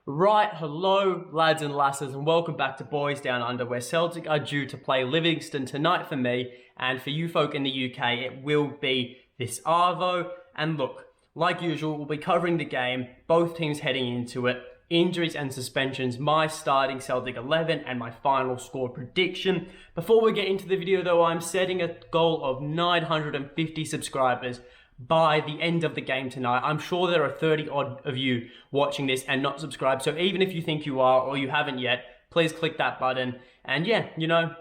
Right, hello lads and lasses, and welcome back to Boys Down Under, where Celtic are due to play Livingston tonight for me, and for you folk in the UK it will be this Arvo. And look, like usual, we'll be covering the game, both teams heading into it, injuries and suspensions, my starting Celtic 11 and my final score prediction. Before we get into the video though, I'm setting a goal of 950 subscribers by the end of the game tonight. I'm sure there are 30 odd of you watching this and not subscribed, so even if you think you are or you haven't yet, please click that button. And yeah, you know,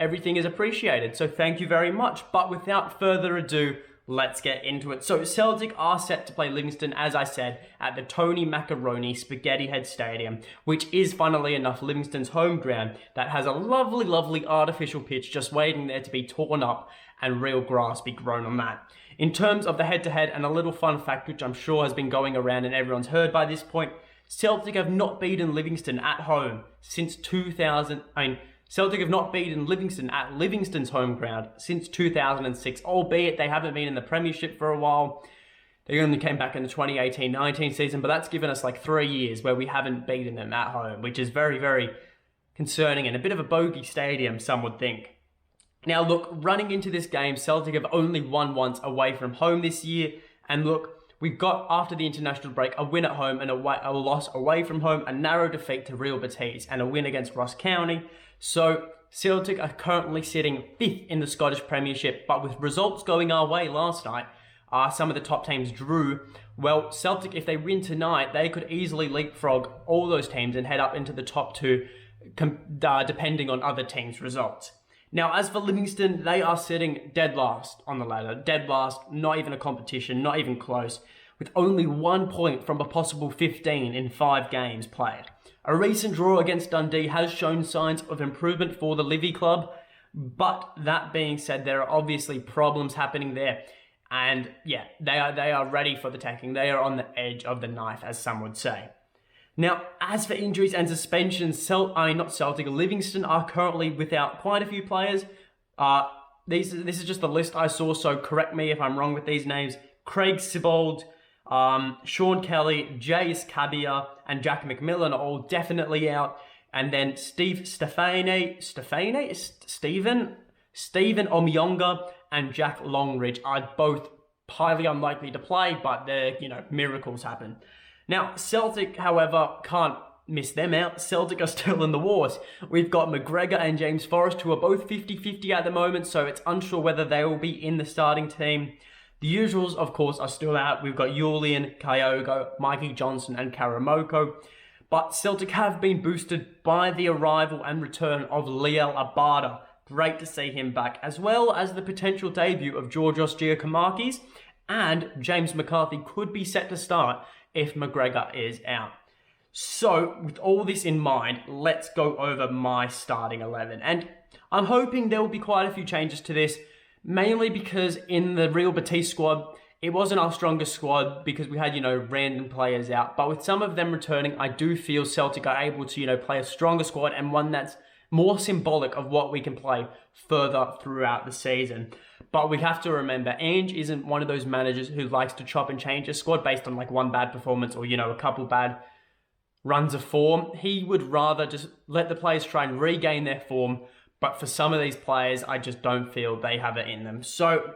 everything is appreciated, so thank you very much. But without further ado, let's get into it. So Celtic are set to play Livingston, as I said, at the Tony Macaroni Spaghetti Head Stadium, which is, funnily enough, Livingston's home ground that has a lovely, lovely artificial pitch just waiting there to be torn up and real grass be grown on that. In terms of the head-to-head, and a little fun fact which I'm sure has been going around and everyone's heard by this point, Celtic have not beaten Livingston at home since 2000. Celtic have not beaten Livingston at Livingston's home ground since 2006, albeit they haven't been in the Premiership for a while. They only came back in the 2018-19 season, but that's given us like 3 years where we haven't beaten them at home, which is very, very concerning and a bit of a bogey stadium, some would think. Now look, running into this game, Celtic have only won once away from home this year, and look, we've got, after the international break, a win at home and a loss away from home, a narrow defeat to Real Betis, and a win against Ross County. So Celtic are currently sitting 5th in the Scottish Premiership, but with results going our way last night, some of the top teams drew. Well, Celtic, if they win tonight, they could easily leapfrog all those teams and head up into the top two, depending on other teams' results. Now, as for Livingston, they are sitting dead last on the ladder. Dead last, not even a competition, not even close, with only 1 point from a possible 15 in 5 games played. A recent draw against Dundee has shown signs of improvement for the Livy club, but that being said, there are obviously problems happening there. And yeah, they are ready for the tackling. They are on the edge of the knife, as some would say. Now, as for injuries and suspensions, Livingston are currently without quite a few players. This is just the list I saw, so correct me if I'm wrong with these names. Craig Sibbald, Sean Kelly, Jace Cabia, and Jack McMillan are all definitely out. And then Stephen Omyonga and Jack Longridge are both highly unlikely to play, but miracles happen. Now, Celtic, however, can't miss them out. Celtic are still in the wars. We've got McGregor and James Forrest, who are both 50-50 at the moment, so it's unsure whether they will be in the starting team. The usuals, of course, are still out. We've got Julian, Kyogo, Mikey Johnson, and Karamoko. But Celtic have been boosted by the arrival and return of Liel Abada. Great to see him back, as well as the potential debut of Georgios Giacomakis, and James McCarthy could be set to start if McGregor is out. So, with all this in mind, let's go over my starting 11. And I'm hoping there will be quite a few changes to this, mainly because in the Real Betis squad, it wasn't our strongest squad because we had, random players out. But with some of them returning, I do feel Celtic are able to, play a stronger squad and one that's more symbolic of what we can play further throughout the season. But we have to remember, Ange isn't one of those managers who likes to chop and change a squad based on like one bad performance or, a couple bad runs of form. He would rather just let the players try and regain their form. But for some of these players, I just don't feel they have it in them. So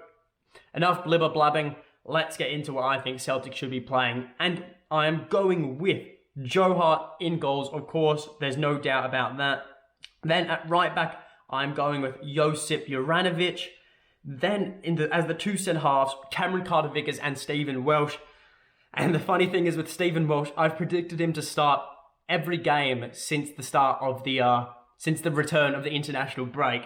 enough blibber blabbing. Let's get into what I think Celtic should be playing. And I am going with Joe Hart in goals, of course. There's no doubt about that. Then at right back, I'm going with Josip Juranovic. Then as the two centre-halves, Cameron Carter-Vickers and Stephen Welsh. And the funny thing is with Stephen Welsh, I've predicted him to start every game since the return of the international break.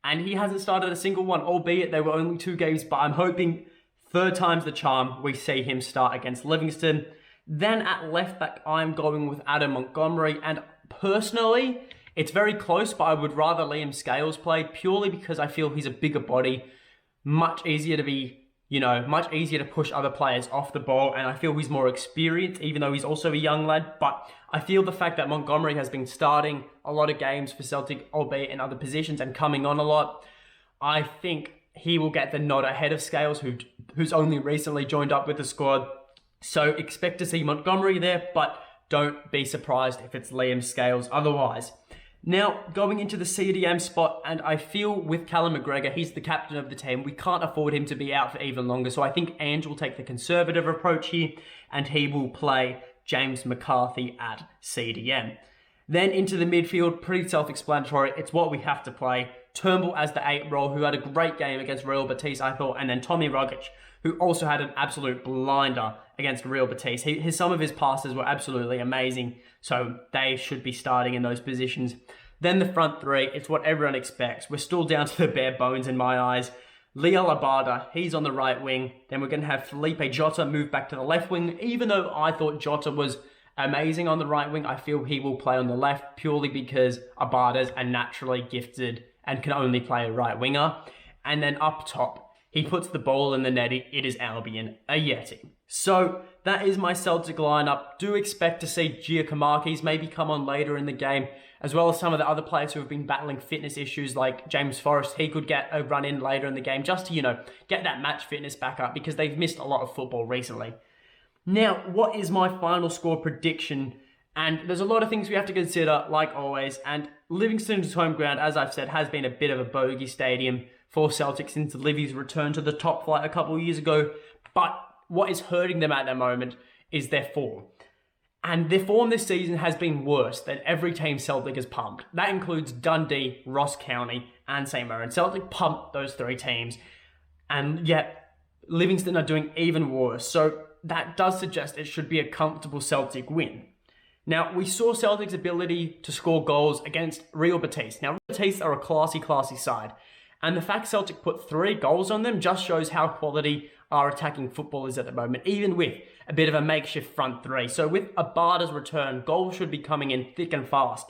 And he hasn't started a single one, albeit there were only 2 games, but I'm hoping third time's the charm, we see him start against Livingston. Then at left back, I'm going with Adam Montgomery. And personally, it's very close, but I would rather Liam Scales play purely because I feel he's a bigger body, much easier to push other players off the ball, and I feel he's more experienced, even though he's also a young lad. But I feel the fact that Montgomery has been starting a lot of games for Celtic, albeit in other positions, and coming on a lot, I think he will get the nod ahead of Scales, who's only recently joined up with the squad. So expect to see Montgomery there, but don't be surprised if it's Liam Scales otherwise. Now, going into the CDM spot, and I feel with Callum McGregor, he's the captain of the team. We can't afford him to be out for even longer, so I think Ange will take the conservative approach here, and he will play James McCarthy at CDM. Then into the midfield, pretty self-explanatory. It's what we have to play. Turnbull as the 8 role, who had a great game against Real Betis, I thought, and then Tommy Rogic, who also had an absolute blinder against Real Betis. Some of his passes were absolutely amazing, so they should be starting in those positions. Then the front three, it's what everyone expects. We're still down to the bare bones in my eyes. Leo Abada, he's on the right wing. Then we're going to have Felipe Jota move back to the left wing. Even though I thought Jota was amazing on the right wing, I feel he will play on the left purely because Abada's a naturally gifted and can only play a right winger. And then up top, he puts the ball in the net. It is Albion Ajeti. So that is my Celtic lineup. Do expect to see Giacomakis maybe come on later in the game, as well as some of the other players who have been battling fitness issues like James Forrest. He could get a run in later in the game just to, get that match fitness back up because they've missed a lot of football recently. Now, what is my final score prediction? And there's a lot of things we have to consider, like always. And Livingston's home ground, as I've said, has been a bit of a bogey stadium for Celtic since the Livies returned to the top flight a couple of years ago. But what is hurting them at the moment is their form. And their form this season has been worse than every team Celtic has pumped. That includes Dundee, Ross County, and St. Mirren. Celtic pumped those 3 teams. And yet, Livingston are doing even worse. So that does suggest it should be a comfortable Celtic win. Now, we saw Celtic's ability to score goals against Real Betis. Now, Real Betis are a classy side. And the fact Celtic put 3 goals on them just shows how quality our attacking football is at the moment, even with a bit of a makeshift front 3. So with Abada's return, goals should be coming in thick and fast.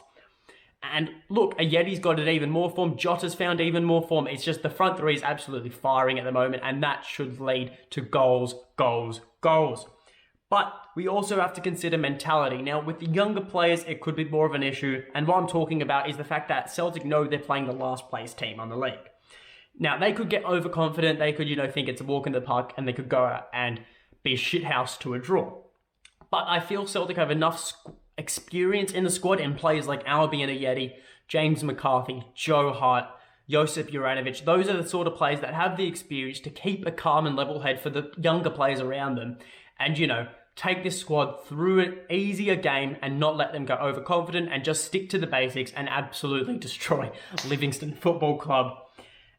And look, Ajeti's got it even more form. Jota's found even more form. It's just the front 3 is absolutely firing at the moment, and that should lead to goals. But we also have to consider mentality. Now, with the younger players, it could be more of an issue. And what I'm talking about is the fact that Celtic know they're playing the last place team on the league. Now, they could get overconfident. They could, think it's a walk in the park, and they could go out and be a shithouse to a draw. But I feel Celtic have enough experience in the squad in players like Albion Ajeti, James McCarthy, Joe Hart, Josip Juranovic. Those are the sort of players that have the experience to keep a calm and level head for the younger players around them. And, take this squad through an easier game and not let them go overconfident and just stick to the basics and absolutely destroy Livingston Football Club.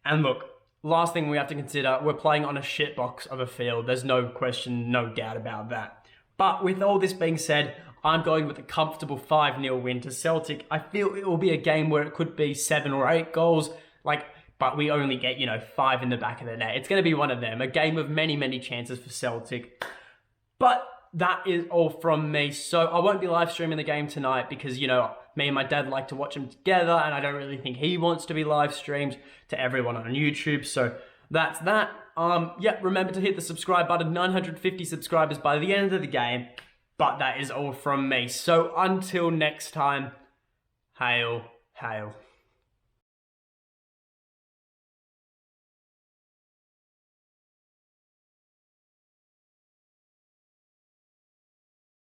And look, last thing we have to consider, we're playing on a shitbox of a field. There's no question, no doubt about that. But with all this being said, I'm going with a comfortable 5-0 win to Celtic. I feel it will be a game where it could be 7 or 8 goals, but we only get, 5 in the back of the net. It's going to be one of them, a game of many chances for Celtic. But that is all from me. So I won't be live streaming the game tonight because, me and my dad like to watch them together, and I don't really think he wants to be live streamed to everyone on YouTube. So that's that. Remember to hit the subscribe button. 950 subscribers by the end of the game. But that is all from me. So until next time, hail, hail.